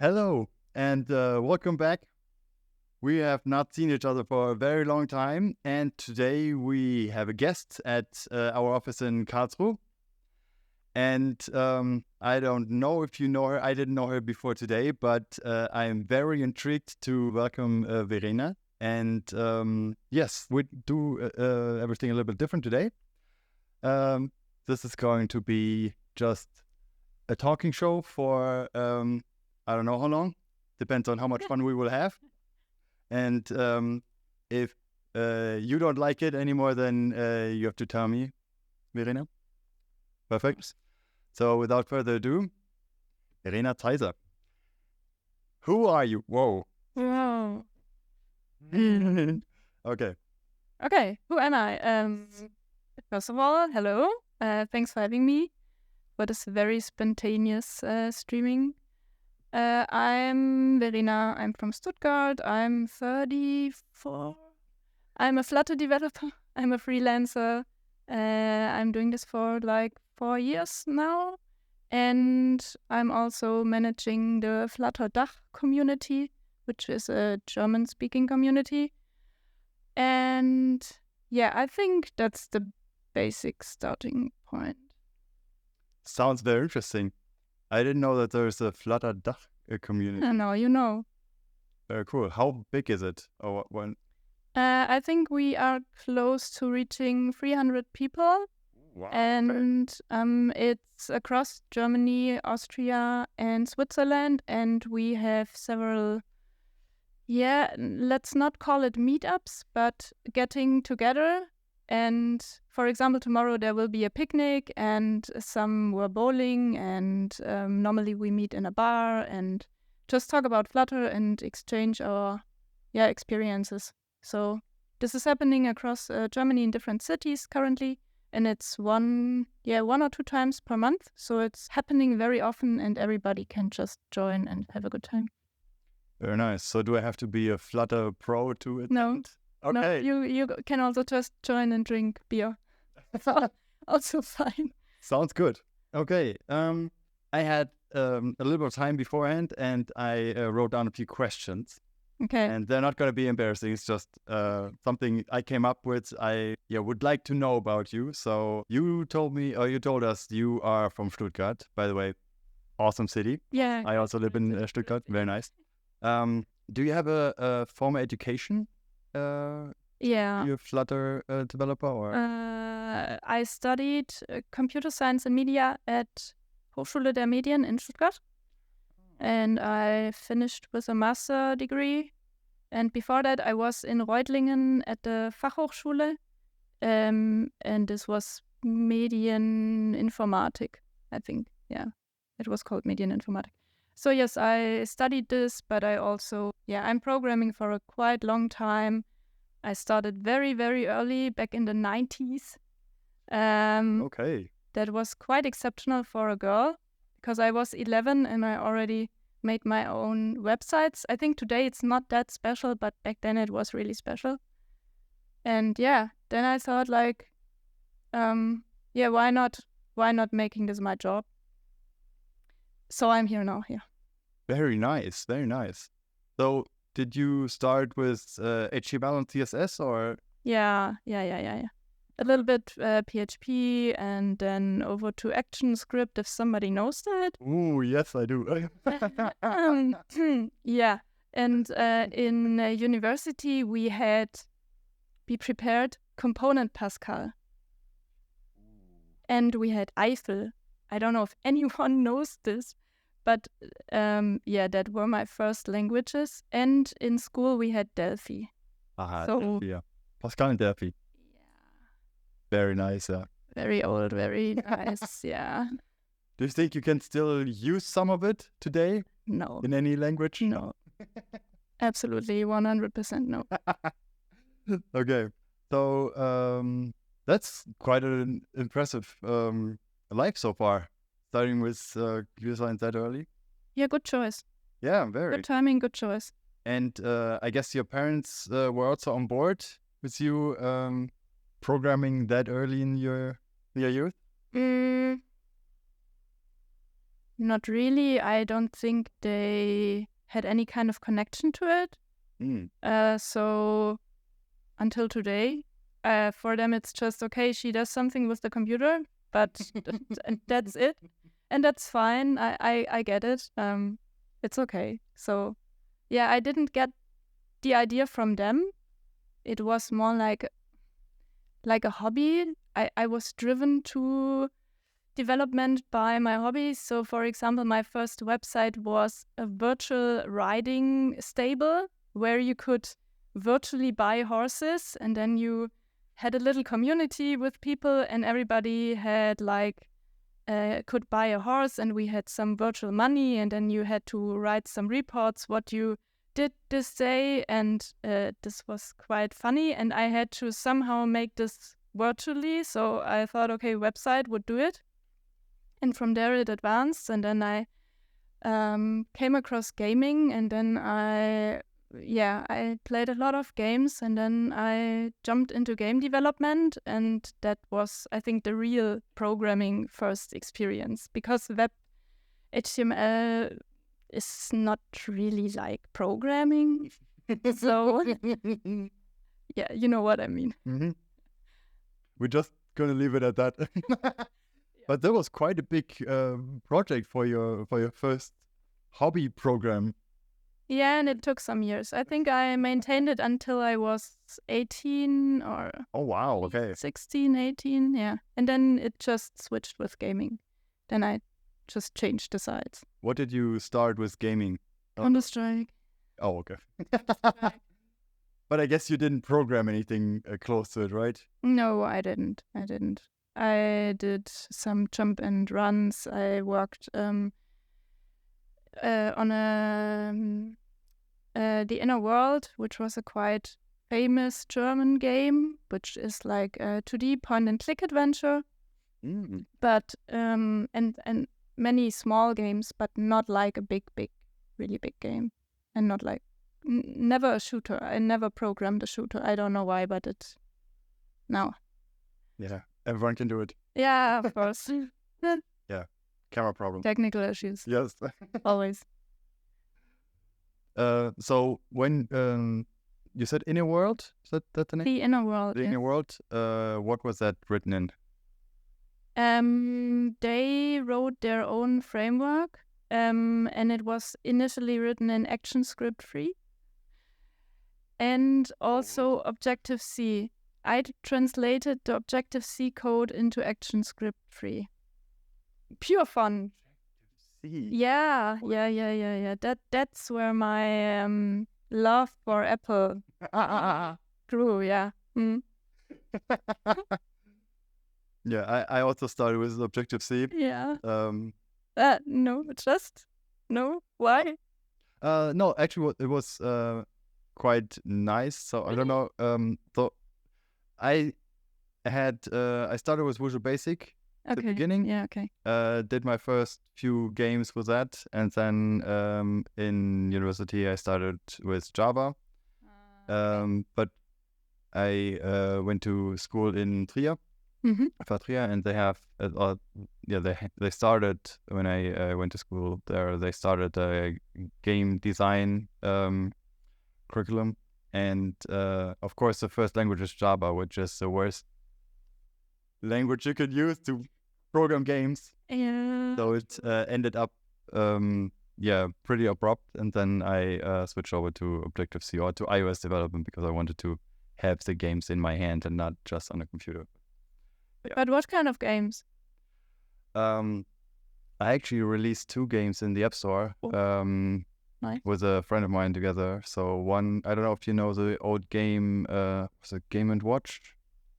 Hello, and welcome back. We have not seen each other for a very long time, and today we have a guest at our office in Karlsruhe. And I don't know if you know her. I didn't know her before today, but I am very intrigued to welcome Verena. And yes, we do everything a little bit different today. This is going to be just a talking show for I don't know how long. Depends on how much fun we will have. And if you don't like it anymore, then you have to tell me, Verena. Perfect. So without further ado, Verena Zaiser. Who are you? Whoa. Wow. Okay. Okay, who am I? First of all, hello. Thanks for having me for this very spontaneous streaming. I'm Verena. I'm from Stuttgart. I'm 34. I'm a Flutter developer. I'm a freelancer. I'm doing this for like 4 years now. And I'm also managing the Flutter Dach community, which is a German-speaking community. And yeah, I think that's the basic starting point. Sounds very interesting. I didn't know that there's a Flutter Dach community. No, you know. Very cool. How big is it? Or when? I think we are close to reaching 300 people. Wow. And it's across Germany, Austria, and Switzerland. And we have several, let's not call it meetups, but getting together. And for example, tomorrow there will be a picnic and some were bowling. And normally we meet in a bar and just talk about Flutter and exchange our experiences. So this is happening across Germany in different cities currently. And it's one or two times per month. So it's happening very often and everybody can just join and have a good time. Very nice. So do I have to be a Flutter pro to attend? No. Okay. No, you can also just join and drink beer. Also fine. Sounds good. Okay. I had a little bit of time beforehand and I wrote down a few questions. Okay. And they're not going to be embarrassing. It's just something I came up with. I would like to know about you. So you told us you are from Stuttgart, by the way. Awesome city. Yeah. I also live in Stuttgart. Very nice. Do you have a formal education? You're a Flutter developer? Or? I studied computer science and media at Hochschule der Medien in Stuttgart. And I finished with a master degree. And before that, I was in Reutlingen at the Fachhochschule. And this was Medieninformatik, I think. Yeah, it was called Medieninformatik. So yes, I studied this, but I also, I'm programming for a quite long time. I started very, very early, back in the 90s. Okay. That was quite exceptional for a girl. Because I was 11 and I already made my own websites. I think today it's not that special, but back then it was really special. And then I thought like, why not making this my job? So I'm here now, yeah. Very nice, very nice. So did you start with HTML and CSS or? Yeah. A little bit PHP and then over to ActionScript if somebody knows that. Ooh, yes, I do. Yeah. And in university, we prepared Component Pascal. And we had Eiffel. I don't know if anyone knows this, but that were my first languages. And in school, we had Delphi. Delphi, yeah. Pascal and Delphi. Very nice, yeah. Very old, very nice, yeah. Do you think you can still use some of it today? No. In any language? No. Absolutely, 100% no. Okay. So that's quite an impressive life so far, starting with computer science that early. Yeah, good choice. Yeah, very. Good timing, good choice. And I guess your parents were also on board with you programming that early in your youth? not really. I don't think they had any kind of connection to it. So until today, for them it's just okay. She does something with the computer, but that's it, and that's fine. I get it. It's okay. So yeah, I didn't get the idea from them. It was more like a hobby. I was driven to development by my hobbies. So for example, my first website was a virtual riding stable where you could virtually buy horses, and then you had a little community with people, and everybody had could buy a horse, and we had some virtual money, and then you had to write some reports what you did this day, and this was quite funny, and I had to somehow make this virtually. So I thought, okay, website would do it, and from there it advanced, and then I came across gaming, and then I played a lot of games, and then I jumped into game development, and that was, I think, the real programming first experience, because web HTML is not really like programming. So yeah, you know what I mean. We're just gonna leave it at that. But that was quite a big project for your first hobby program. Yeah, and it took some years. I think I maintained it until I was 18 or... Oh, wow, okay. 16, 18, yeah. And then it just switched with gaming. Then I just changed the sides. What did you start with gaming? Counter-Strike. Oh, okay. But I guess you didn't program anything close to it, right? No, I didn't. I did some jump and runs. I worked on The Inner World, which was a quite famous German game, which is like a 2D point-and-click adventure. But and many small games, but not like a big, really big game, and not like never a shooter. I never programmed a shooter. I don't know why, but it now. Yeah, everyone can do it. Yeah, of course. Yeah, camera problem. Technical issues. Yes. Always. So when you said Inner World, is that the name? The Inner World. The Inner World. What was that written in? They wrote their own framework, and it was initially written in ActionScript 3, and also Objective-C. I translated the Objective-C code into ActionScript 3. Pure fun. Objective-C. Yeah. That's where my love for Apple grew. Yeah. Yeah, I also started with Objective-C. Yeah. No. Why? No, actually, it was quite nice. So I don't know. So I started with Visual Basic at the beginning. Yeah. Okay. Did my first few games with that, and then in university I started with Java. But I went to school in Trier. Trier, and they have they started when I went to school there. They started a game design curriculum, and of course the first language is Java, which is the worst language you could use to program games. Yeah. So it ended up pretty abrupt, and then I switched over to Objective-C or to iOS development because I wanted to have the games in my hand and not just on a computer. Yeah. But what kind of games? I actually released 2 games in the App Store Nice. with a friend of mine together. So one, I don't know if you know the old game, was it Game & Watch?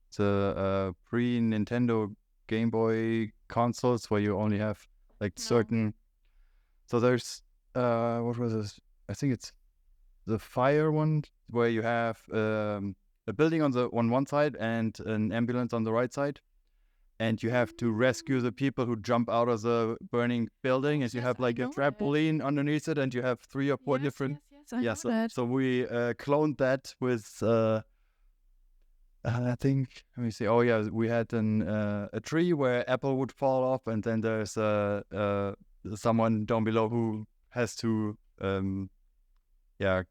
It's a pre-Nintendo Game Boy consoles where you only have certain... So there's, what was this? I think it's the Fire one, where you have a building on one side and an ambulance on the right side. And you have to rescue the people who jump out of the burning building, and you have a trampoline underneath it, and you have 3 or 4 different. Yes, so we cloned that with. I think. Let me see. Oh yeah, we had a tree where apple would fall off, and then there's someone down below who has to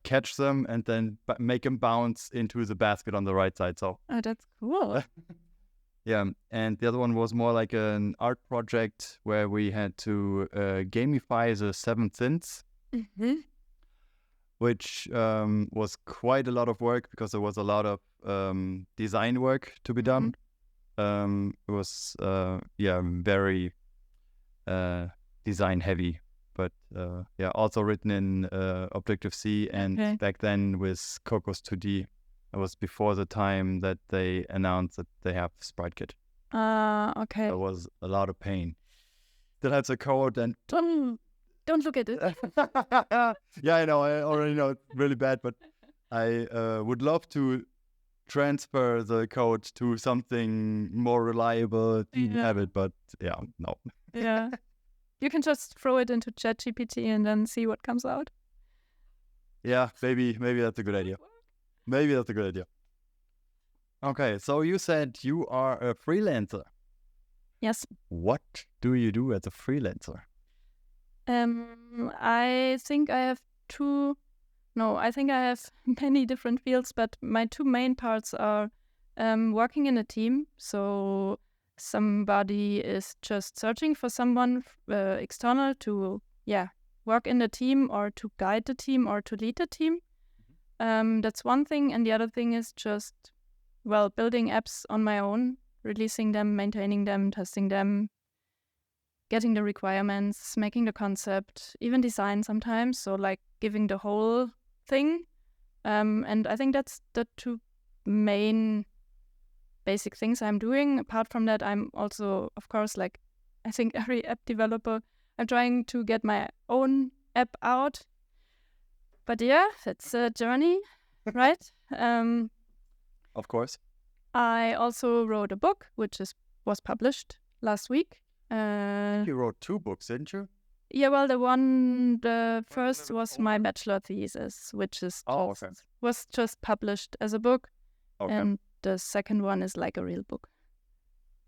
catch them and then make them bounce into the basket on the right side. So that's cool. Yeah, and the other one was more like an art project where we had to gamify the 7 Sins, which was quite a lot of work because there was a lot of design work to be done. It was very design heavy, but also written in Objective-C, and back then with Cocos 2D. It was before the time that they announced that they have SpriteKit. Okay. It was a lot of pain. Still had the code and... Don't look at it. Yeah, I know. I already know it's really bad, but I would love to transfer the code to something more reliable to have it, but no. Yeah. You can just throw it into ChatGPT and then see what comes out. Yeah, maybe that's a good idea. Maybe that's a good idea. Okay, so you said you are a freelancer. Yes. What do you do as a freelancer? I think I have many different fields, but my 2 main parts are working in a team. So somebody is just searching for someone external to work in the team or to guide the team or to lead the team. That's one thing, and the other thing is just building apps on my own, releasing them, maintaining them, testing them, getting the requirements, making the concept, even design sometimes, so like giving the whole thing. And I think that's the 2 main basic things I'm doing. Apart from that, I'm also, of course, like I think every app developer, I'm trying to get my own app out. But yeah, it's a journey, right? Of course. I also wrote a book, which was published last week. You wrote 2 books, didn't you? Yeah, well, the first was my bachelor thesis, which was just published as a book. Okay. And the second one is like a real book.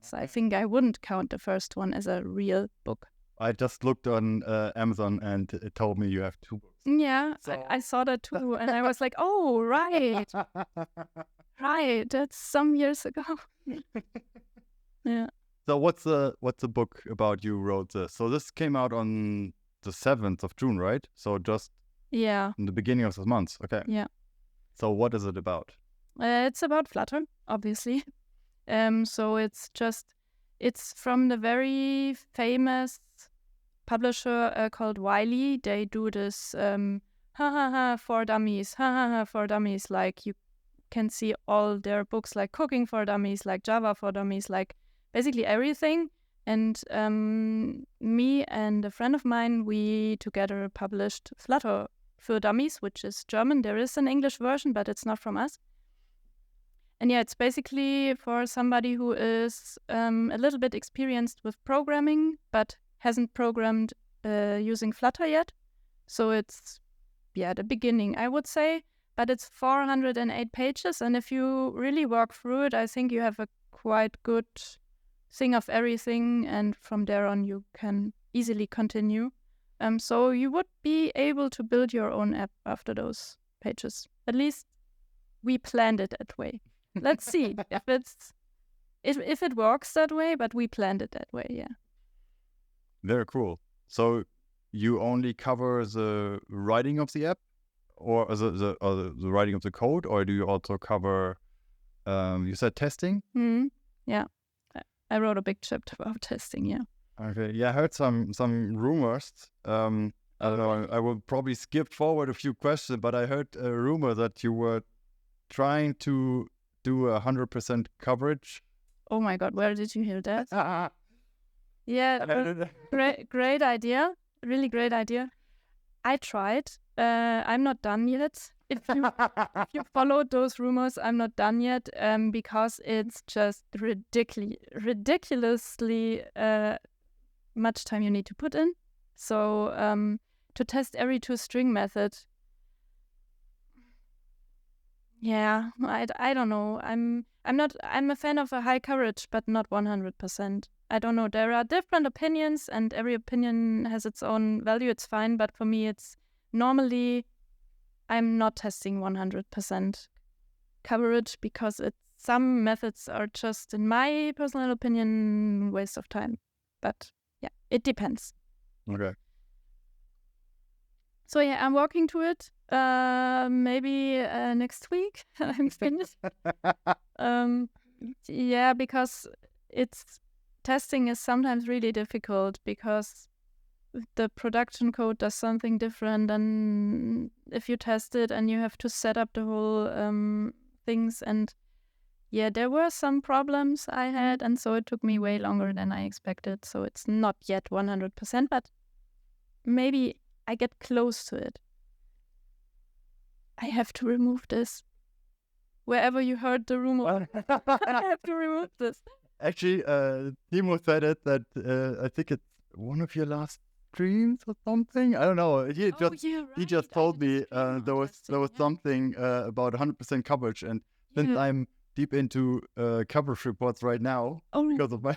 So I think I wouldn't count the first one as a real book. I just looked on Amazon and it told me you have 2 books. Yeah, so... I saw that too, and I was like, oh, right. Right, that's some years ago. Yeah. So what's the book about you wrote this? So this came out on the 7th of June, right? So just in the beginning of this month. Okay. Yeah. So what is it about? It's about Flutter, obviously. So it's from the very famous publisher called Wiley. They do this for dummies, like you can see all their books, like Cooking for Dummies, like Java for Dummies, like basically everything. And me and a friend of mine, we together published Flutter für Dummies, which is German. There is an English version, but it's not from us. And it's basically for somebody who is a little bit experienced with programming, but hasn't programmed using Flutter yet. So it's, the beginning, I would say. But it's 408 pages. And if you really work through it, I think you have a quite good thing of everything. And from there on, you can easily continue. So you would be able to build your own app after those pages. At least we planned it that way. Let's see if it works that way, but we planned it that way, yeah. Very cool. So you only cover the writing of the app, or the writing of the code, or do you also cover? You said testing. Yeah, I wrote a big chapter about testing. Yeah. Okay. Yeah, I heard some rumors. I don't know. I will probably skip forward a few questions, but I heard a rumor that you were trying to do 100% coverage. Oh my God, where did you hear that? Yeah, great idea. Really great idea. I tried. I'm not done yet. If you followed those rumors, I'm not done yet because it's just ridiculously much time you need to put in. So to test every toString method, I don't know. I'm a fan of a high coverage, but not 100%. I don't know. There are different opinions, and every opinion has its own value. It's fine, but for me, it's normally I'm not testing 100% coverage because some methods are just, in my personal opinion, waste of time. But yeah, it depends. Okay. So yeah, I'm working to it. Maybe next week I'm finished. Yeah, because testing is sometimes really difficult because the production code does something different, and if you test it and you have to set up the whole things, and yeah, there were some problems I had, and so it took me way longer than I expected. So it's not yet 100%, but maybe I get close to it. I have to remove this. Wherever you heard the rumor, I have to remove this. Actually, Timo said it that I think it's one of your last streams or something. I don't know. He just told me there was something about 100% coverage, and since I'm deep into coverage reports right now because of my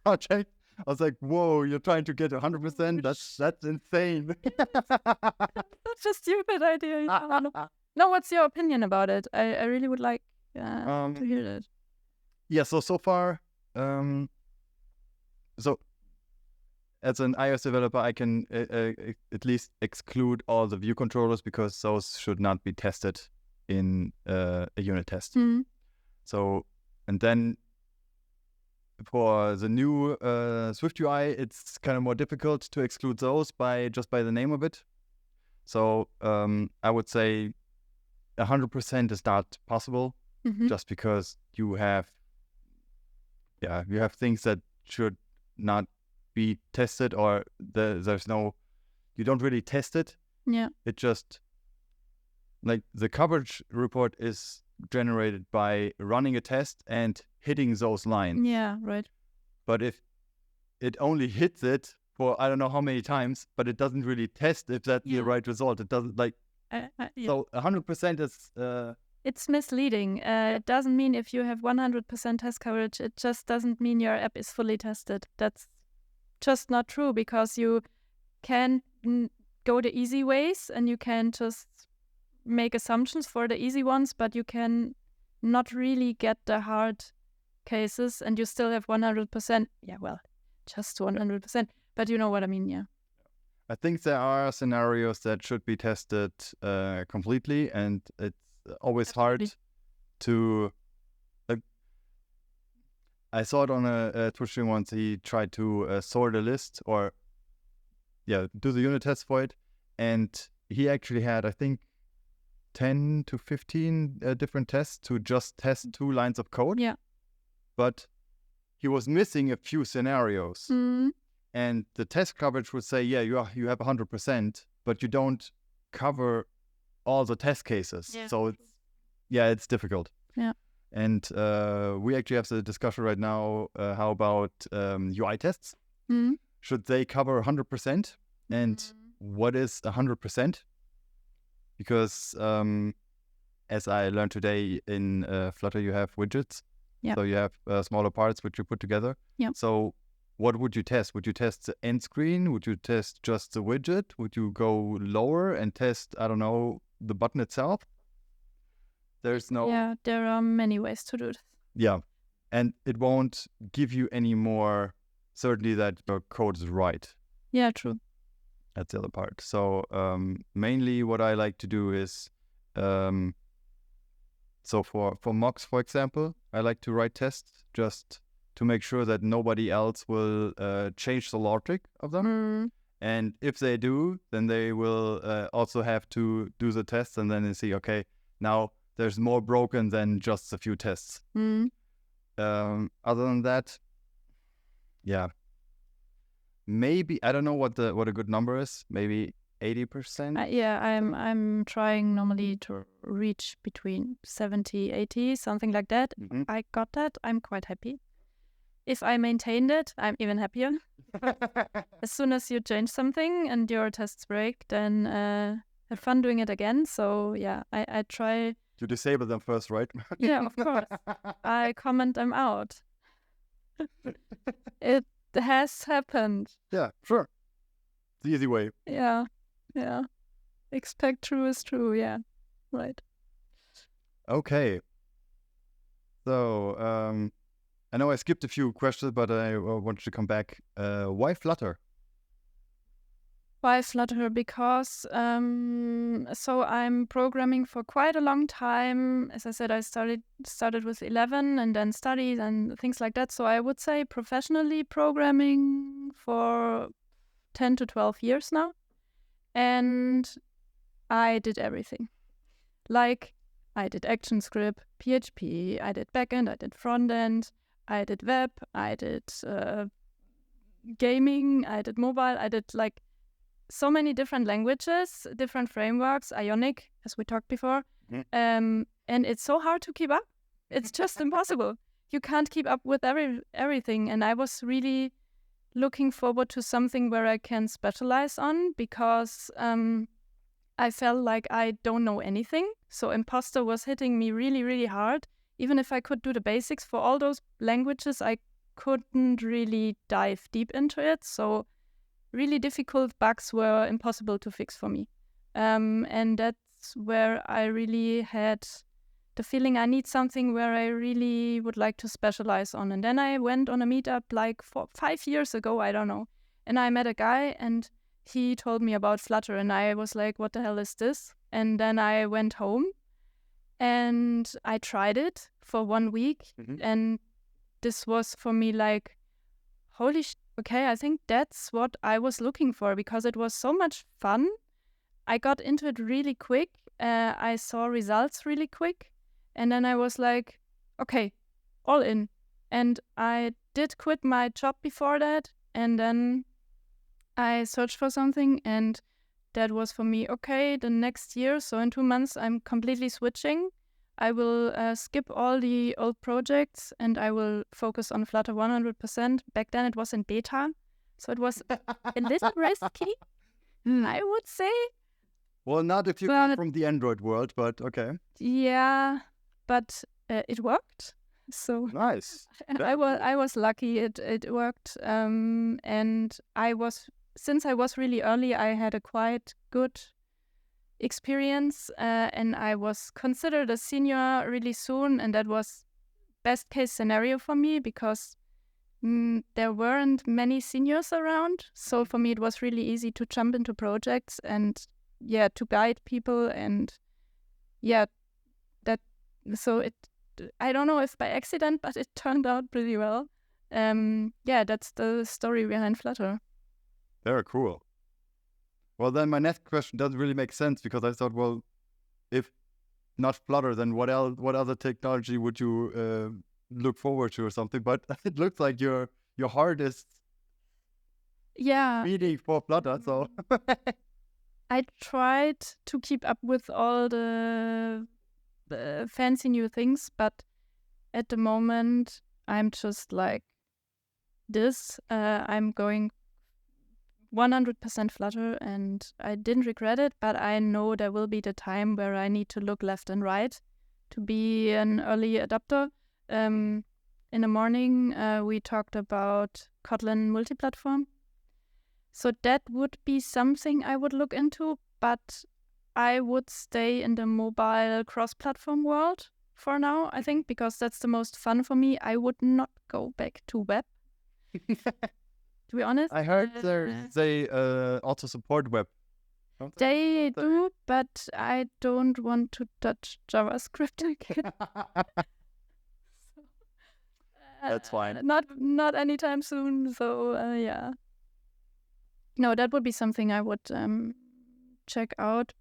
project, I was like, "Whoa, you're trying to get 100%? That's insane." That's a stupid idea. No, what's your opinion about it? I really would like to hear that. Yeah. So far, so as an iOS developer, I can at least exclude all the view controllers because those should not be tested in a unit test. Mm. So, and then for the new Swift UI, it's kind of more difficult to exclude those by the name of it. So I would say 100% is not possible, just because you have things that should not be tested, or you don't really test it. Yeah. It just, like, the coverage report is generated by running a test and hitting those lines. Yeah, right. But if it only hits it for I don't know how many times, but it doesn't really test if that's the right result. It doesn't So 100% is... It's misleading. It doesn't mean if you have 100% test coverage, it just doesn't mean your app is fully tested. That's just not true, because you can go the easy ways and you can just make assumptions for the easy ones, but you can not really get the hard cases and you still have 100%. Yeah, well, just 100%. But you know what I mean, yeah. I think there are scenarios that should be tested completely, and it's always hard to... I saw it on a Twitch stream once. He tried to sort a list or do the unit test for it, and he actually had, I think, 10 to 15 different tests to just test 2 lines of code. Yeah. But he was missing a few scenarios. And the test coverage would say, you have 100%, but you don't cover all the test cases. Yeah. So it's difficult. Yeah. And we actually have the discussion right now, how about UI tests? Should they cover 100%? And what is 100%? Because as I learned today in Flutter, you have widgets. Yeah. So you have smaller parts which you put together. Yeah. So what would you test? Would you test the end screen? Would you test just the widget? Would you go lower and test, I don't know, the button itself? Yeah, there are many ways to do this. Yeah. And it won't give you any more certainty that your code is right. Yeah, true. That's the other part. So mainly what I like to do is, so for mocks, for example, I like to write tests just to make sure that nobody else will change the logic of them. And if they do, then they will also have to do the tests, and then they see, okay, now there's more broken than just a few tests. Other than that, maybe, I don't know what a good number is. Maybe 80%. I'm trying normally to reach between 70, 80, something like that. I got that. I'm quite happy. If I maintained it, I'm even happier. As soon as you change something and your tests break, then have fun doing it again. So yeah, I try to disable them first, right? Yeah, of course. I comment them out. It has happened. Yeah, sure. The easy way. Yeah. Expect true is true. Yeah, right. Okay. So, I know I skipped a few questions, but I wanted to come back. Why Flutter? Why Flutter? Because so I'm programming for quite a long time. As I said, I started with 11 and then studied and things like that. So I would say professionally programming for 10 to 12 years now. And I did everything. Like I did ActionScript, PHP, I did backend, I did frontend, I did web, I did gaming, I did mobile, I did like so many different languages, different frameworks, Ionic, as we talked before. And it's so hard to keep up. It's just impossible. You can't keep up with everything. And I was really looking forward to something where I can specialize on because I felt like I don't know anything. So imposter was hitting me really, really hard. Even if I could do the basics for all those languages, I couldn't really dive deep into it. So really difficult bugs were impossible to fix for me. And that's where I really had the feeling I need something where I really would like to specialize on. And then I went on a meetup like 5 years ago, I don't know. And I met a guy and he told me about Flutter and I was like, what the hell is this? And then I went home and I tried it for 1 week. And this was for me like, holy okay, I think that's what I was looking for because it was so much fun. I got into it really quick. I saw results really quick. And then I was like, okay, all in. And I did quit my job before that. And then I searched for something. And that was for me, okay, the next year. So in 2 months, I'm completely switching. I will skip all the old projects and I will focus on Flutter 100%. Back then it was in beta, so it was a little risky, I would say. Well, not if you come from the Android world, but okay. Yeah, but it worked. So nice. I was lucky. It worked, and since I was really early, I had a quite good experience and I was considered a senior really soon, and that was best case scenario for me because there weren't many seniors around, so for me it was really easy to jump into projects and to guide people, and that so it I don't know if by accident, but it turned out pretty well. That's the story behind Flutter. Very cool. Well, then my next question doesn't really make sense because I thought, well, if not Flutter, then what else? What other technology would you look forward to or something? But it looks like your heart is beating for Flutter. So I tried to keep up with all the fancy new things, but at the moment I'm just like this. I'm going 100% Flutter, and I didn't regret it, but I know there will be the time where I need to look left and right to be an early adopter. In the morning, we talked about Kotlin multi-platform. So that would be something I would look into, but I would stay in the mobile cross-platform world for now, I think, because that's the most fun for me. I would not go back to web. To be honest, I heard they also support web. They do, but I don't want to touch JavaScript again. That's fine. Not anytime soon. So no, that would be something I would check out.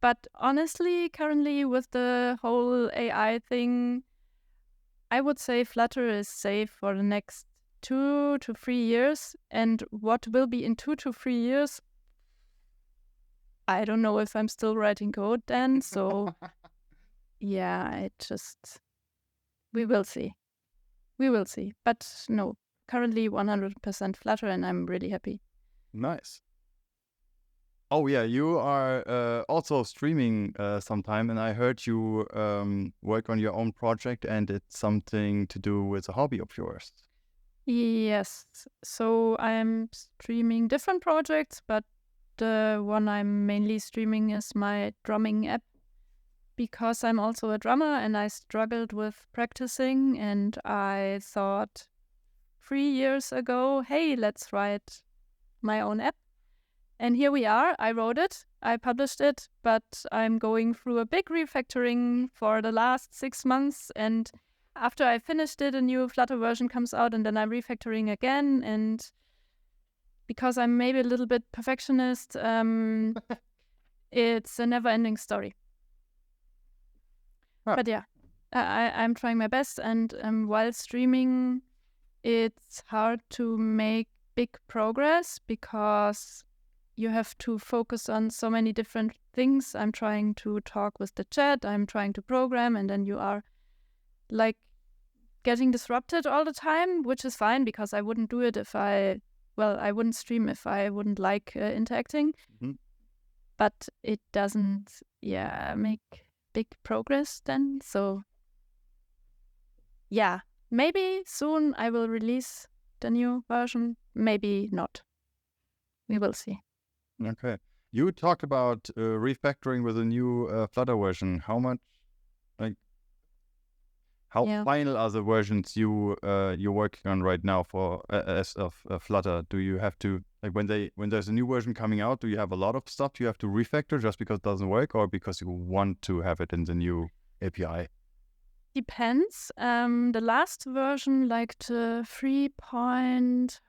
But honestly, currently with the whole AI thing, I would say Flutter is safe for the next 2 to 3 years, and what will be in 2 to 3 years, I don't know if I'm still writing code then. So we will see. But no, currently 100% Flutter, and I'm really happy. Nice. Oh yeah, you are also streaming sometime, and I heard you work on your own project, and it's something to do with a hobby of yours. Yes. So I'm streaming different projects, but the one I'm mainly streaming is my drumming app because I'm also a drummer and I struggled with practicing, and I thought 3 years ago, hey, let's write my own app. And here we are. I wrote it, I published it, but I'm going through a big refactoring for the last 6 months. And after I finished it, a new Flutter version comes out, and then I'm refactoring again. And because I'm maybe a little bit perfectionist, it's a never-ending story. Huh. But yeah, I'm trying my best. And while streaming, it's hard to make big progress because you have to focus on so many different things. I'm trying to talk with the chat, I'm trying to program, and then you are like getting disrupted all the time, which is fine because I wouldn't do it if I wouldn't stream if I wouldn't like interacting. Mhm. But it doesn't, make big progress then. So yeah, maybe soon I will release the new version, maybe not. We will see. Okay. You talked about refactoring with a new Flutter version. How much, how Yeah. final are the versions you're working on right now for as of Flutter? Do you have to when there's a new version coming out? Do you have a lot of stuff you have to refactor just because it doesn't work, or because you want to have it in the new API? Depends. The last version, like the 3.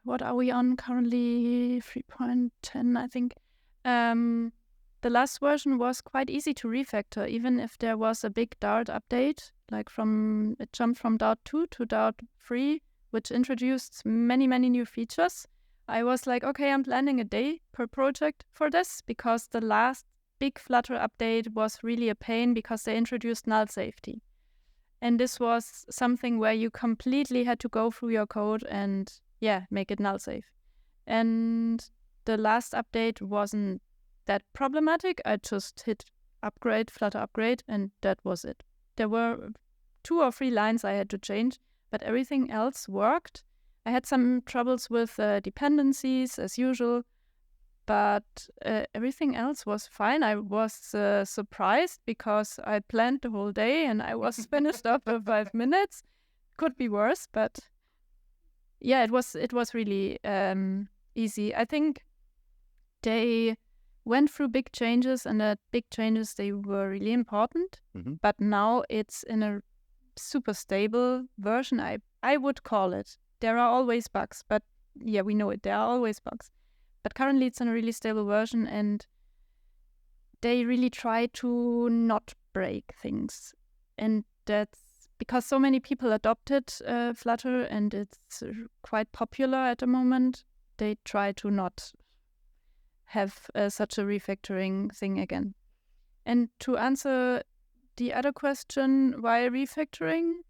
What are we on currently? 3.10, I think. The last version was quite easy to refactor, even if there was a big Dart update, like it jumped from Dart 2 to Dart 3, which introduced many, many new features. I was like, okay, I'm planning a day per project for this because the last big Flutter update was really a pain because they introduced null safety. And this was something where you completely had to go through your code and, make it null safe. And the last update wasn't that problematic. I just hit upgrade, Flutter upgrade, and that was it. There were 2 or 3 lines I had to change, but everything else worked. I had some troubles with dependencies as usual, but everything else was fine. I was surprised because I planned the whole day and I was finished up in 5 minutes. Could be worse, but yeah, it was really easy. I think they went through big changes, and the big changes, they were really important. Mhm. But now it's in a super stable version, I would call it. There are always bugs, but yeah, we know it. There are always bugs. But currently it's in a really stable version, and they really try to not break things. And that's because so many people adopted Flutter and it's quite popular at the moment. They try to not have such a refactoring thing again. And to answer the other question, why refactoring?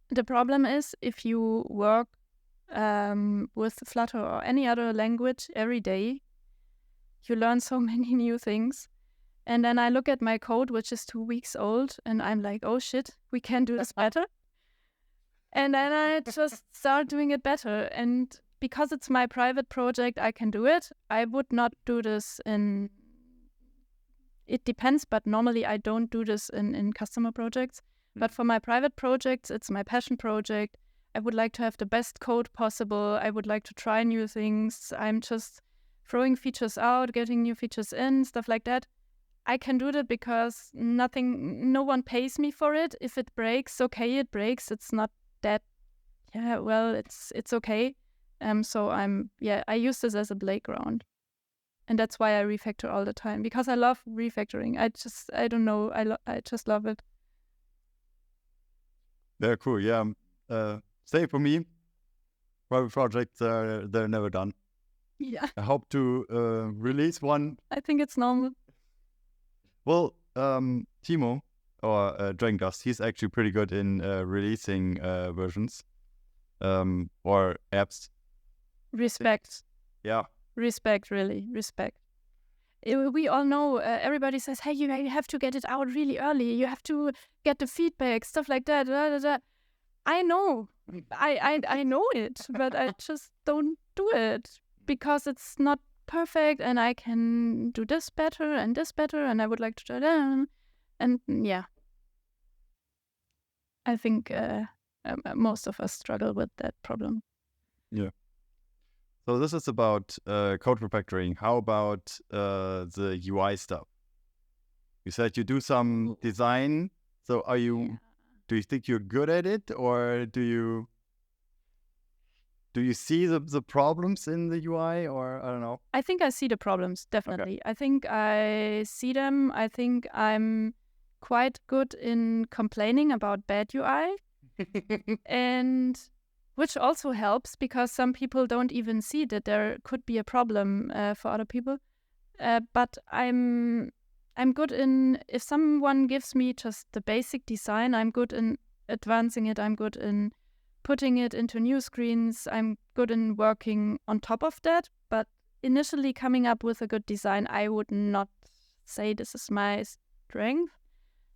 The problem is if you work with Flutter or any other language every day, you learn so many new things. And then I look at my code, which is 2 weeks old, and I'm like, oh shit, we can do this better. And then I just start doing it better. And because it's my private project, I can do it. I would not do this it depends, but normally I don't do this in customer projects. But for my private projects, it's my passion project. I would like to have the best code possible. I would like to try new things. I'm just throwing features out, getting new features in, stuff like that. I can do that because no one pays me for it. If it breaks, okay, it breaks. It's not that, it's okay. So I use this as a playground. And that's why I refactor all the time, because I love refactoring. I don't know, I just love it. Very cool. Yeah. Same for me. Private projects, they're never done. Yeah. I hope to release one. I think it's normal. Well, Timo, or Dragon Dust, he's actually pretty good in releasing versions or apps. Respect. Yeah. Respect, really. Respect. We all know, everybody says, hey, you have to get it out really early. You have to get the feedback, stuff like that. I know. I know it, but I just don't do it because it's not perfect, and I can do this better, and I would like to try that. And yeah, I think most of us struggle with that problem. Yeah. So this is about code refactoring. How about the UI stuff? You said you do some design. So are you? Yeah. Do you think you're good at it, or do you see the problems in the UI, or I don't know? I think I see the problems, definitely. I think I see them. I think I'm quite good in complaining about bad UI. And which also helps because some people don't even see that there could be a problem for other people. But I'm good in, if someone gives me just the basic design, I'm good in advancing it. I'm good in putting it into new screens. I'm good in working on top of that. But initially coming up with a good design, I would not say this is my strength.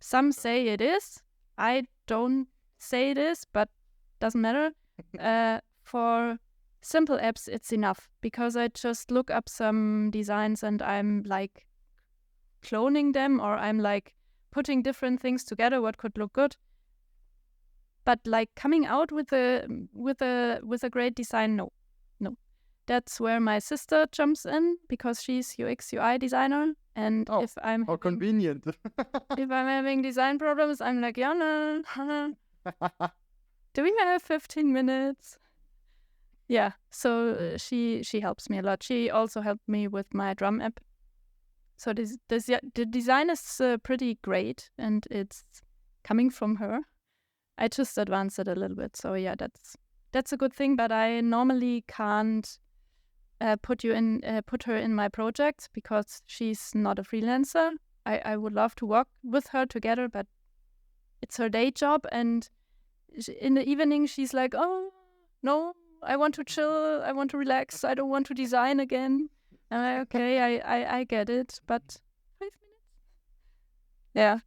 Some say it is. I don't say it is, but doesn't matter. For simple apps, it's enough because I just look up some designs and I'm like cloning them, or I'm like putting different things together what could look good. But like coming out with a great design, no. That's where my sister jumps in because she's UX UI designer, and if I'm how convenient. if I'm having design problems, I'm like, yeah, no. Do we have 15 minutes? Yeah, so she helps me a lot. She also helped me with my drum app. So the design is pretty great, and it's coming from her. I just advanced it a little bit. So yeah, that's a good thing. But I normally can't put her in my project because she's not a freelancer. I would love to work with her together, but it's her day job, and in the evening she's like, oh no, I want to chill, I want to relax, I don't want to design again. And I'm like, okay, I get it, but 5 minutes. Yeah.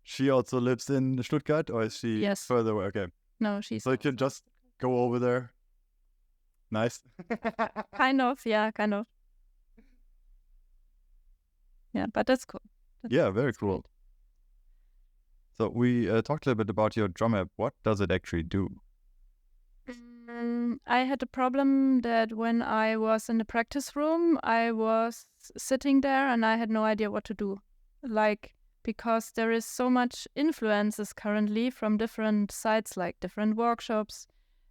She also lives in Stuttgart, or is she further away? Okay. No, she's. So you can just go over there. Nice. Kind of. Yeah. Yeah, but that's cool. Very cool. Great. So we talked a little bit about your drum app. What does it actually do? I had a problem that when I was in the practice room, I was sitting there and I had no idea what to do. Like, because there is so much influences currently from different sites, like different workshops.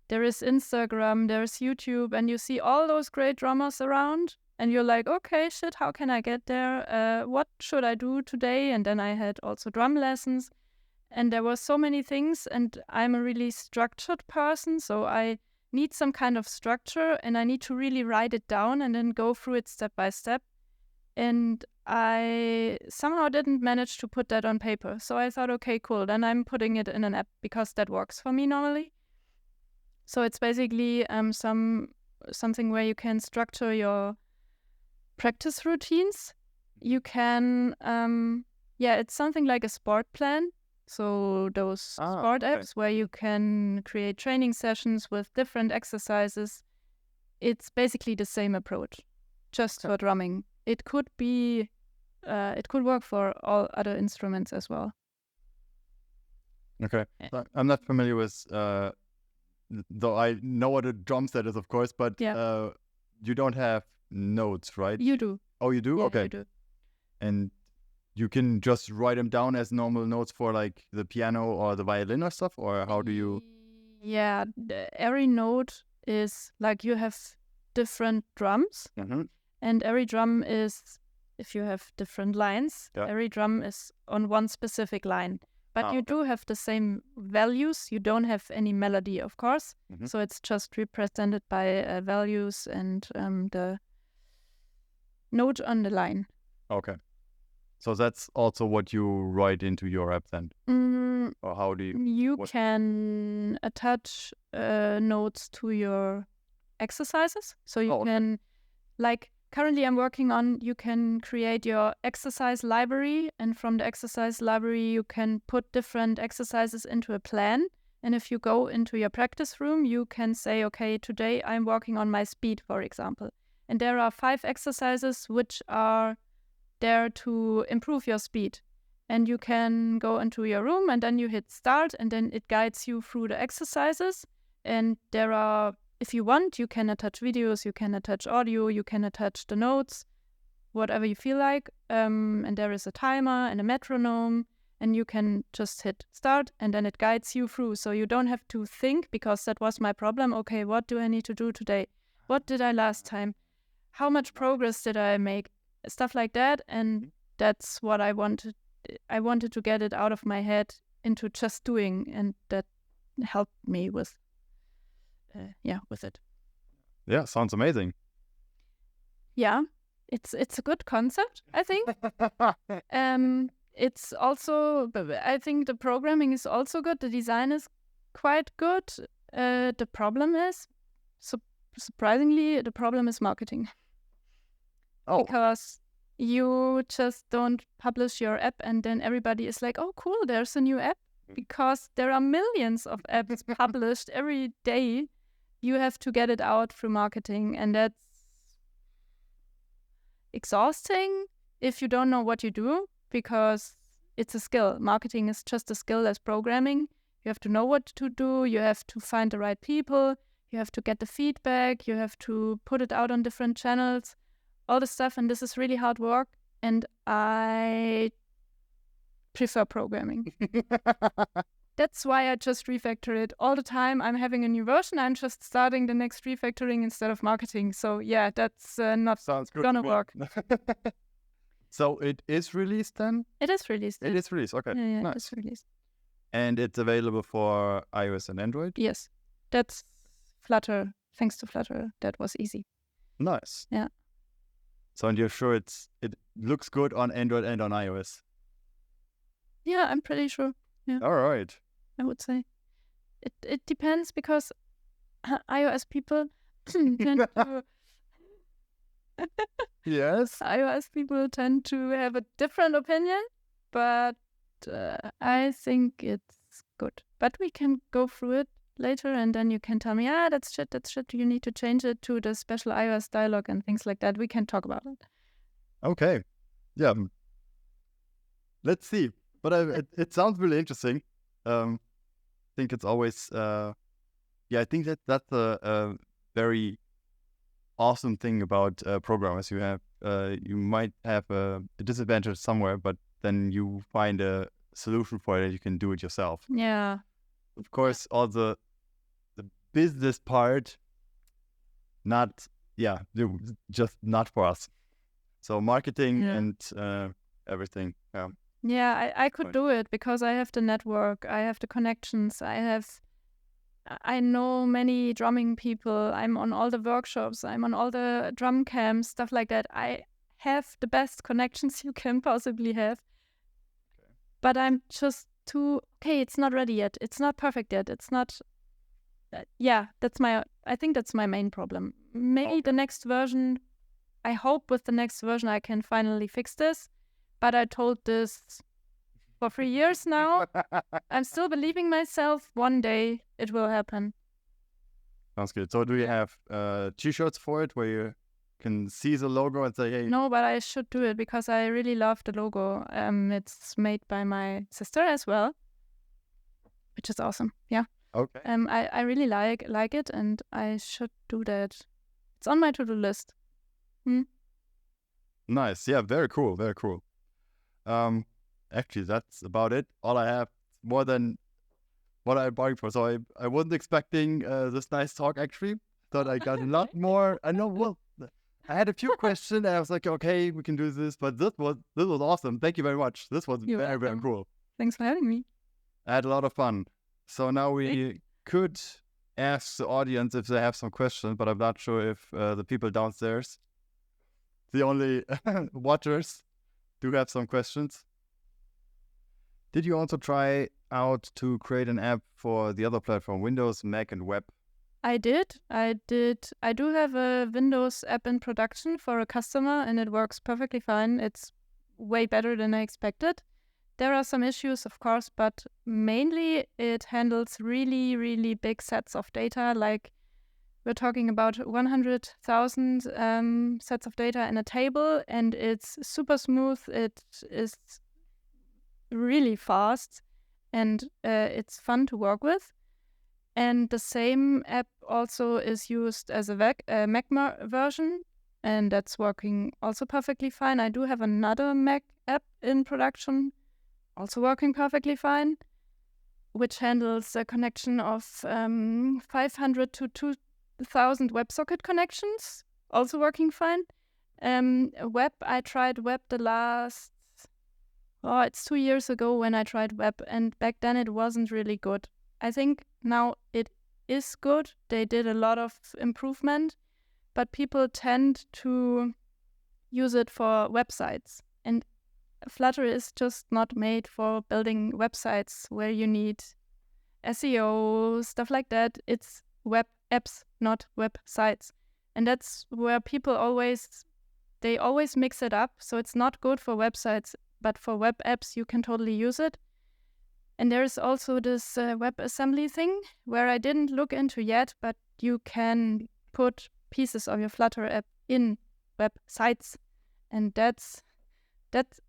There is Instagram, there's YouTube, and you see all those great drummers around. And you're like, okay, shit, how can I get there? What should I do today? And then I had also drum lessons. And there were so many things, and I'm a really structured person, so I need some kind of structure, and I need to really write it down and then go through it step by step. And I somehow didn't manage to put that on paper. So I thought, okay, cool, then I'm putting it in an app because that works for me normally. So it's basically something where you can structure your practice routines. You can, it's something like a sport plan. So those sport apps where you can create training sessions with different exercises. It's basically the same approach, just for drumming. It could be, it could work for all other instruments as well. Okay, I'm not familiar with, though I know what a drum set is, of course, but you don't have notes, right? You do. Oh, you do? Yeah, okay. You do. And you can just write them down as normal notes for like the piano or the violin or stuff, or how do you? Yeah, every note is like you have different drums, and every drum is, if you have different lines, every drum is on one specific line. But you do have the same values. You don't have any melody, of course. So it's just represented by values and the note on the line. Okay. So that's also what you write into your app then? Or how do you? You can attach notes to your exercises. So you can, like currently I'm working on, you can create your exercise library. And from the exercise library, you can put different exercises into a plan. And if you go into your practice room, you can say, okay, today I'm working on my speed, for example. And there are 5 exercises which are there to improve your speed. And you can go into your room and then you hit start and then it guides you through the exercises. And there are, if you want, you can attach videos, you can attach audio, you can attach the notes, whatever you feel like. And there is a timer and a metronome. And you can just hit start and then it guides you through. So you don't have to think, because that was my problem. Okay, what do I need to do today? What did I last time? How much progress did I make? Stuff like that. And that's what I wanted. I wanted to get it out of my head into just doing. And that helped me with, with it. Yeah, sounds amazing. Yeah, it's a good concept, I think. It's also, I think the programming is also good. The design is quite good. The problem is, surprisingly, the problem is marketing. Oh. Because you just don't publish your app and then everybody is like, oh, cool, there's a new app. Because there are millions of apps published every day. You have to get it out through marketing. And that's exhausting if you don't know what you do. Because it's a skill. Marketing is just a skill as programming. You have to know what to do. You have to find the right people. You have to get the feedback. You have to put it out on different channels. All the stuff. And this is really hard work. And I prefer programming. That's why I just refactor it all the time. I'm having a new version. I'm just starting the next refactoring instead of marketing. So yeah, that's not gonna work. So it is released then? It is released. It is released, okay. Yeah, nice. It's released. And it's available for iOS and Android? Yes. That's Flutter. Thanks to Flutter, that was easy. Nice. Yeah. So and you're sure it looks good on Android and on iOS? Yeah, I'm pretty sure. Yeah. All right. I would say. It depends, because iOS people tend to... Yes. iOS people tend to have a different opinion, but I think it's good. But we can go through it later, and then you can tell me, that's shit. You need to change it to the special iOS dialog and things like that. We can talk about it. Okay. Yeah. Let's see. But it sounds really interesting. I think it's always, I think that's a very awesome thing about programmers. You might have a disadvantage somewhere, but then you find a solution for it and you can do it yourself. Yeah. Of course, all the business part, just not for us. So marketing and everything. Yeah. Yeah, I could do it because I have the network, I have the connections, I know many drumming people, I'm on all the workshops, I'm on all the drum camps, stuff like that. I have the best connections you can possibly have. Okay. But I'm just it's not ready yet. It's not perfect yet. It's not, I think that's my main problem. Maybe the next version, I hope with the next version I can finally fix this. But I told this for 3 years now. I'm still believing myself. One day it will happen. Sounds good. So do you have T-shirts for it where you can see the logo and say, hey? No, but I should do it because I really love the logo. It's made by my sister as well, which is awesome. Yeah. Okay. I really like it, and I should do that. It's on my to-do list. Nice. Yeah, very cool. Very cool. Actually, that's about it. All I have more than what I bargained for. So I wasn't expecting this nice talk, actually. Thought I got a lot more. I know, well, I had a few questions and I was like, okay, we can do this. But this was awesome. Thank you very much. This was very, very cool. Thanks for having me. I had a lot of fun. So now we could ask the audience if they have some questions, but I'm not sure if the people downstairs, the only watchers, do have some questions. Did you also try out to create an app for the other platform, Windows, Mac, and web? I did. I do have a Windows app in production for a customer, and it works perfectly fine. It's way better than I expected. there are some issues, of course, but mainly it handles really, really big sets of data. Like we're talking about 100,000 sets of data in a table, and it's super smooth. It is really fast, and it's fun to work with. And the same app also is used as a Mac version, and that's working also perfectly fine. I do have another Mac app in production, also working perfectly fine, which handles a connection of 500 to 2,000 WebSocket connections, also working fine. I tried web the last, it's 2 years ago when I tried web, and back then it wasn't really good. I think now it is good. They did a lot of improvement, but people tend to use it for websites. And Flutter is just not made for building websites where you need SEO, stuff like that. It's web apps, not websites. And that's where people always mix it up. So it's not good for websites, but for web apps, you can totally use it. And there's also this WebAssembly thing where I didn't look into yet, but you can put pieces of your Flutter app in websites. And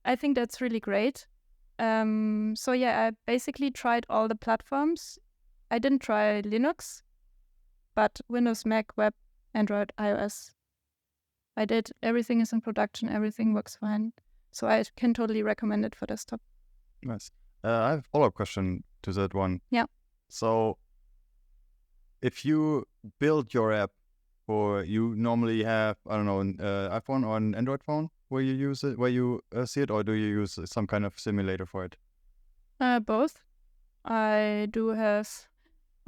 I think that's really great. So yeah, I basically tried all the platforms. I didn't try Linux, but Windows, Mac, web, Android, iOS. I did. Everything is in production. Everything works fine. So I can totally recommend it for desktop. Nice. I have a follow-up question to that one. Yeah. So if you build your app, or you normally have, I don't know, an iPhone or an Android phone where you use it, where you see it, or do you use some kind of simulator for it? Both. I do have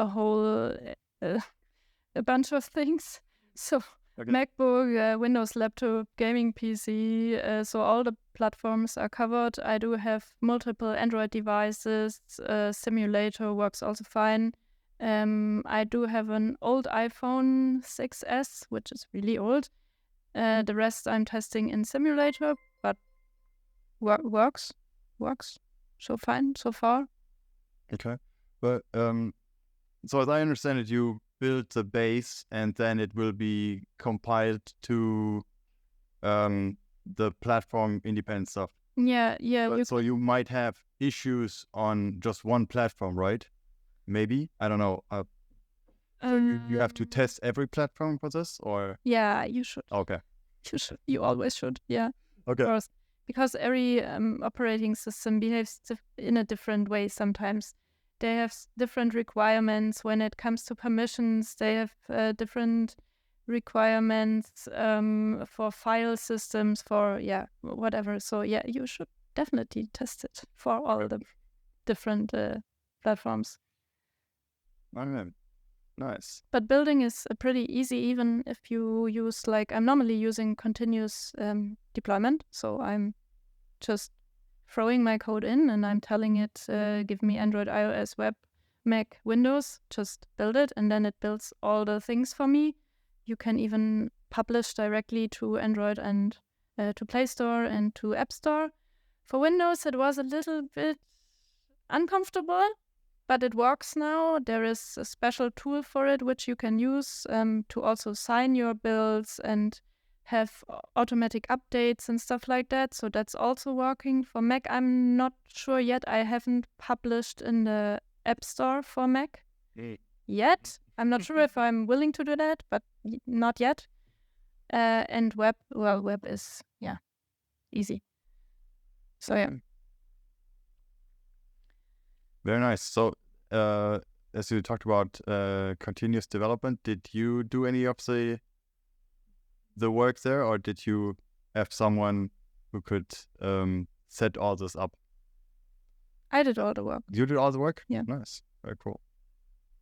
a whole a bunch of things. So okay. MacBook, Windows laptop, gaming PC, so all the platforms are covered. I do have multiple Android devices. Simulator works also fine. I do have an old iPhone 6S, which is really old. The rest I'm testing in simulator, but works so fine so far. Okay, but so as I understand it, you build the base and then it will be compiled to the platform independent stuff. Yeah. So you might have issues on just one platform, right? Maybe, I don't know. You have to test every platform for this, or? Yeah, you should. Okay. You should. You always should. Yeah. Okay. Of course, because every operating system behaves in a different way. Sometimes they have different requirements when it comes to permissions. They have different requirements for file systems, for whatever. So yeah, you should definitely test it for all the different platforms. Okay. Nice. But building is pretty easy, even if you use, I'm normally using continuous deployment. So I'm just throwing my code in and I'm telling it, give me Android, iOS, web, Mac, Windows, just build it. And then it builds all the things for me. You can even publish directly to Android and to Play Store and to App Store. For Windows, it was a little bit uncomfortable. But it works now. There is a special tool for it, which you can use to also sign your builds and have automatic updates and stuff like that. So that's also working. For Mac, I'm not sure yet. I haven't published in the App Store for Mac yet. I'm not sure if I'm willing to do that, but not yet. And web is, easy. So, yeah. Very nice. So, as you talked about continuous development, did you do any of the work there, or did you have someone who could set all this up? I did all the work. You did all the work? Yeah. Nice. Very cool.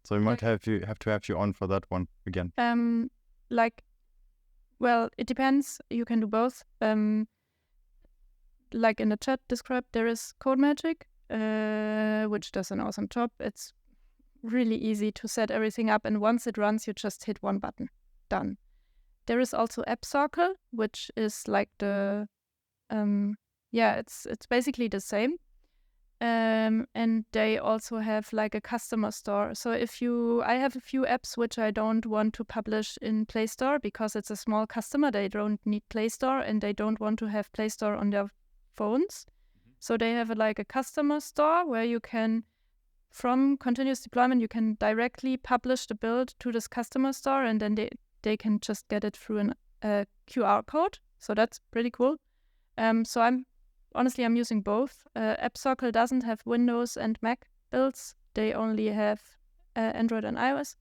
So we might have to have you on for that one again. It depends. You can do both. Like in the chat described, there is Code Magic. Which does an awesome job. It's really easy to set everything up, and once it runs, you just hit one button. Done. There is also App Circle, which is like the it's basically the same. and they also have like a customer store. So I have a few apps which I don't want to publish in Play Store because it's a small customer. They don't need Play Store and they don't want to have Play Store on their phones. So they have like a customer store where you can, from continuous deployment, you can directly publish the build to this customer store, and then they can just get it through a QR code. So that's pretty cool. So I'm using both. AppCircle doesn't have Windows and Mac builds. They only have Android and iOS.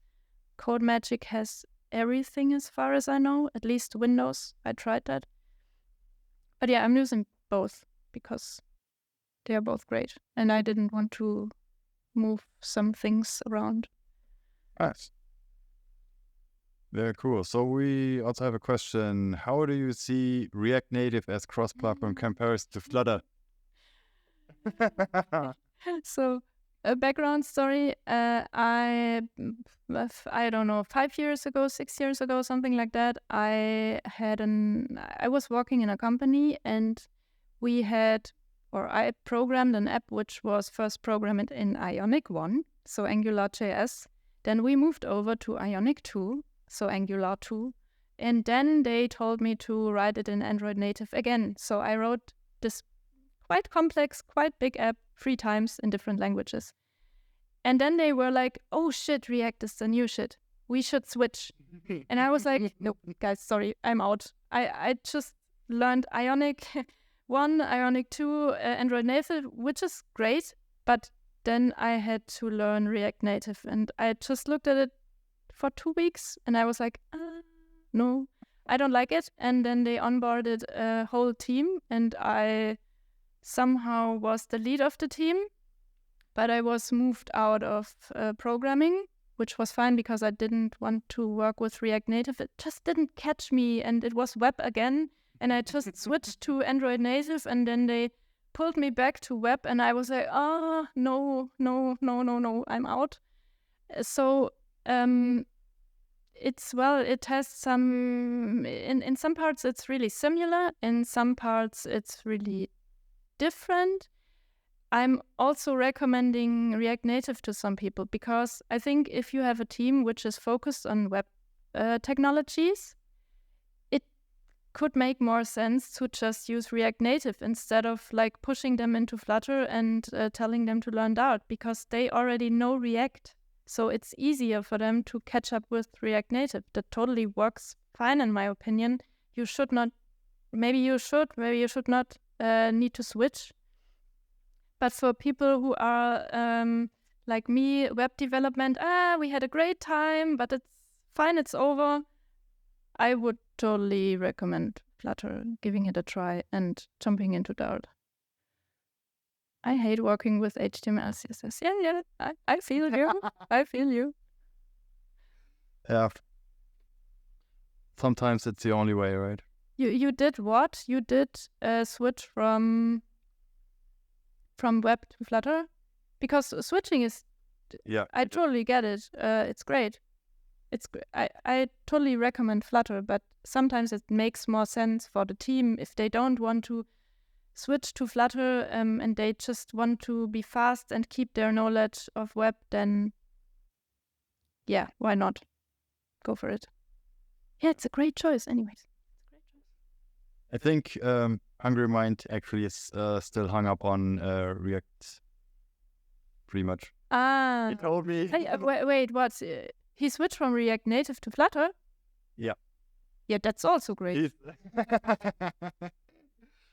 CodeMagic has everything as far as I know, at least Windows. I tried that. But yeah, I'm using both because they are both great. And I didn't want to move some things around. Nice. Very cool. So we also have a question. How do you see React Native as cross-platform comparison to Flutter? So a background story. I don't know, 5 years ago, 6 years ago, something like that. I was working in a company and I programmed an app which was first programmed in Ionic 1, so AngularJS. Then we moved over to Ionic 2, so Angular 2. And then they told me to write it in Android native again. So I wrote this quite complex, quite big app 3 times in different languages. And then they were like, oh shit, React is the new shit. We should switch. And I was like, no, guys, sorry, I'm out. I just learned Ionic 1, Ionic 2, Android native, which is great. But then I had to learn React Native. And I just looked at it for 2 weeks and I was like, no, I don't like it. And then they onboarded a whole team and I somehow was the lead of the team, but I was moved out of programming, which was fine because I didn't want to work with React Native. It just didn't catch me and it was web again. And I just switched to Android native and then they pulled me back to web and I was like, no, I'm out. So it has some, in some parts it's really similar, in some parts it's really different. I'm also recommending React Native to some people because I think if you have a team which is focused on web technologies, it could make more sense to just use React Native instead of like pushing them into Flutter and telling them to learn Dart because they already know React. So it's easier for them to catch up with React Native. That totally works fine in my opinion. You should not, maybe you should not need to switch. But for people who are like me, web development, we had a great time, but it's fine, it's over. I would totally recommend Flutter, giving it a try and jumping into Dart. I hate working with HTML, CSS. Yeah, I feel you. I feel you. Yeah. Sometimes it's the only way, right? You did what? You did switch from web to Flutter? Because switching is... Yeah. I totally get it. It's great. I totally recommend Flutter, but sometimes it makes more sense for the team if they don't want to switch to Flutter and they just want to be fast and keep their knowledge of web, then yeah, why not? Go for it. Yeah, it's a great choice anyways. I think Hungry Mind actually is still hung up on React pretty much. He told me. Hey, wait, what? He switched from React Native to Flutter? Yeah. Yeah, that's also great.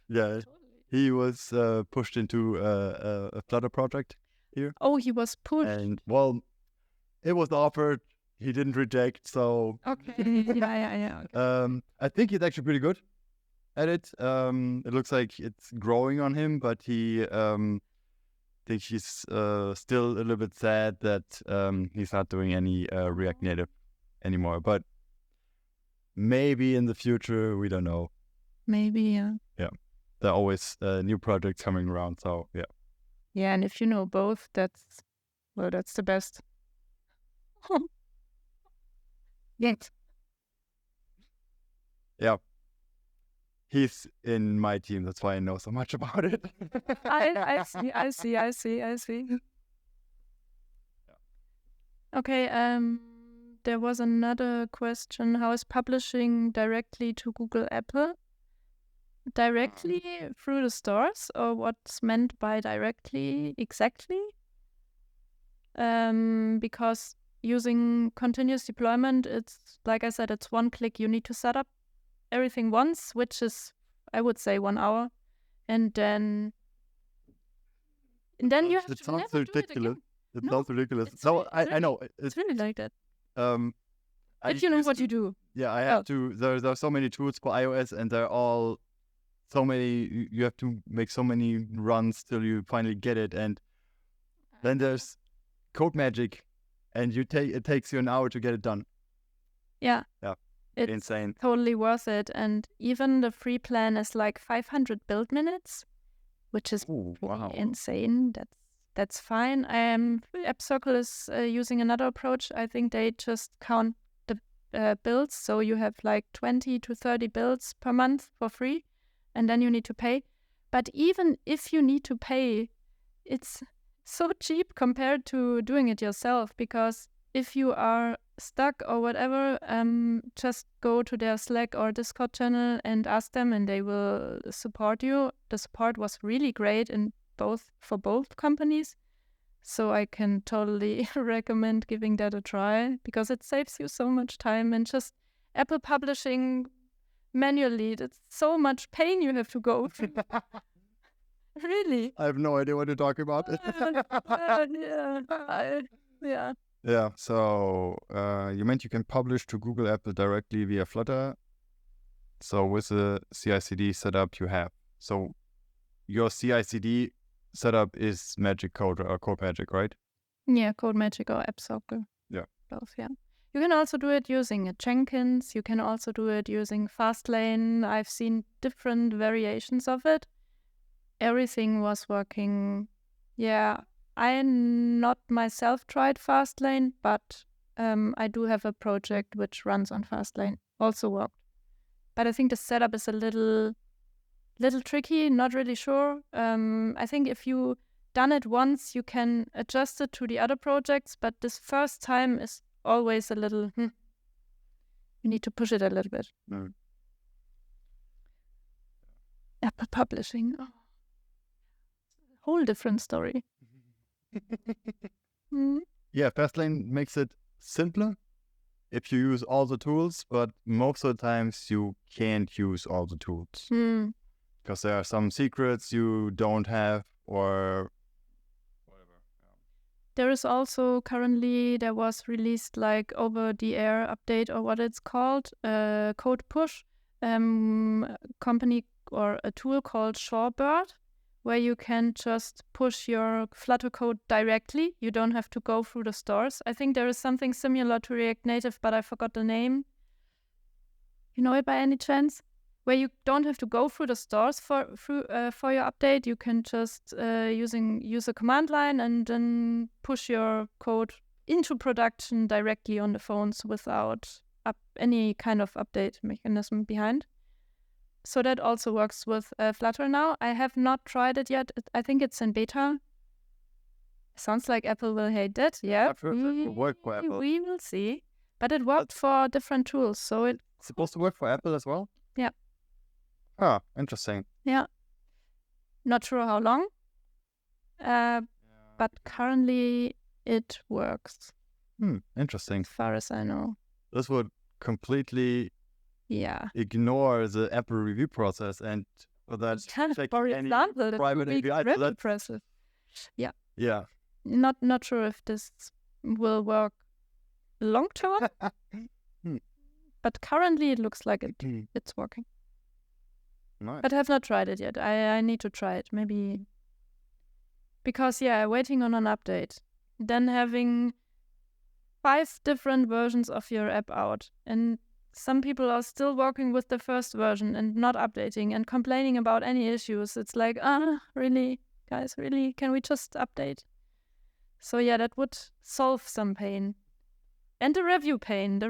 Yeah, he was pushed into a Flutter project here. Oh, he was pushed. And well, it was offered. He didn't reject, so... Okay, yeah. Okay. I think he's actually pretty good at it. It looks like it's growing on him, but he... think he's still a little bit sad that he's not doing any React Native anymore. But maybe in the future, we don't know. Maybe, yeah. Yeah. There are always new projects coming around, so yeah. Yeah, and if you know both, that's the best. Yes. Yeah. he's in my team. That's why I know so much about it. I see. Okay, there was another question. How is publishing directly to Google, Apple? Directly through the stores, or what's meant by directly exactly? Because using continuous deployment, it's like I said, it's one click. You need to set up everything once, which is, I would say, 1 hour, and then you have to never do it again. It No, sounds ridiculous. it's No, really- I know. It's really like that. I If you know used what to- you do. Yeah, I have to. There are so many tools for iOS, and they're all so many. You have to make so many runs till you finally get it, and then there's Code Magic, and it takes you an hour to get it done. Yeah. Yeah. It's Insane. totally worth it. And even the free plan is like 500 build minutes, which is Oh, wow. insane. That's fine. App Circle is using another approach. I think they just count the builds. So you have like 20 to 30 builds per month for free, and then you need to pay. But even if you need to pay, it's so cheap compared to doing it yourself, because if you are stuck or whatever, just go to their Slack or Discord channel and ask them, and they will support you. The support was really great for both companies, so I can totally recommend giving that a try, because it saves you so much time. And just Apple publishing manually, that's so much pain you have to go through. Really. I have no idea what you're talking about. Yeah. Yeah. So you meant you can publish to Google, Apple directly via Flutter. So with the CI/CD setup you have, so your CI/CD setup is Magic Code or Code Magic, right? Yeah, Code Magic or App Circle. Yeah. Both, yeah. You can also do it using a Jenkins. You can also do it using Fastlane. I've seen different variations of it. Everything was working. Yeah, I not myself tried Fastlane, but I do have a project which runs on Fastlane. Also worked. But I think the setup is a little tricky, not really sure. I think if you done it once, you can adjust it to the other projects, but this first time is always a little, you need to push it a little bit. Mm. Apple Publishing. Oh. Whole different story. Yeah, Fastlane makes it simpler if you use all the tools, but most of the times you can't use all the tools because there are some secrets you don't have or whatever. There is also currently, there was released like over-the-air update, or what it's called, Code Push, company or a tool called Shorebird, where you can just push your Flutter code directly. You don't have to go through the stores. I think there is something similar to React Native, but I forgot the name. You know it by any chance? Where you don't have to go through the stores for your update. You can just use a command line and then push your code into production directly on the phones without any kind of update mechanism behind. So that also works with Flutter now. I have not tried it yet. I think it's in beta. Sounds like Apple will hate that. Yeah, It will work for Apple. We will see. But it worked for different tools, so it's supposed to work for Apple as well? Yeah. Ah, interesting. Yeah. Not sure how long, but currently it works. Interesting. As far as I know. This would completely ignore the Apple review process, and for that, for example, private API. Very impressive. Yeah. Yeah. Not sure if this will work long term, but currently it looks like it's working. Nice. But I have not tried it yet. I need to try it, maybe. Because, waiting on an update. Then having 5 different versions of your app out. And some people are still working with the first version and not updating and complaining about any issues. It's like, really? Guys, really? Can we just update? So, that would solve some pain. And the review pain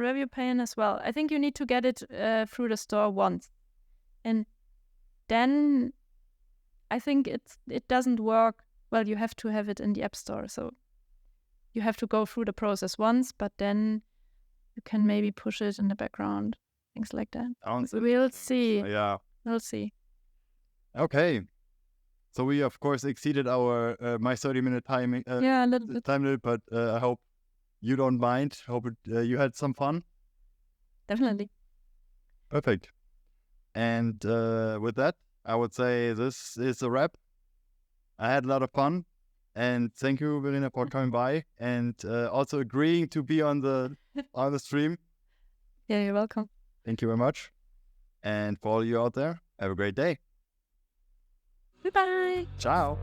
as well. I think you need to get it through the store once. And then I think it doesn't work. Well, you have to have it in the App Store, so you have to go through the process once, but then you can maybe push it in the background, things like that. We'll see. Yeah. We'll see. Okay. So we of course exceeded our my 30-minute timing. Yeah, a little bit. Time limit, but I hope you don't mind. Hope you had some fun. Definitely. Perfect. And with that, I would say this is a wrap. I had a lot of fun, and thank you, Verena, for coming by and also agreeing to be on the stream. Yeah, you're welcome. Thank you very much. And for all you out there, have a great day. Goodbye. Ciao.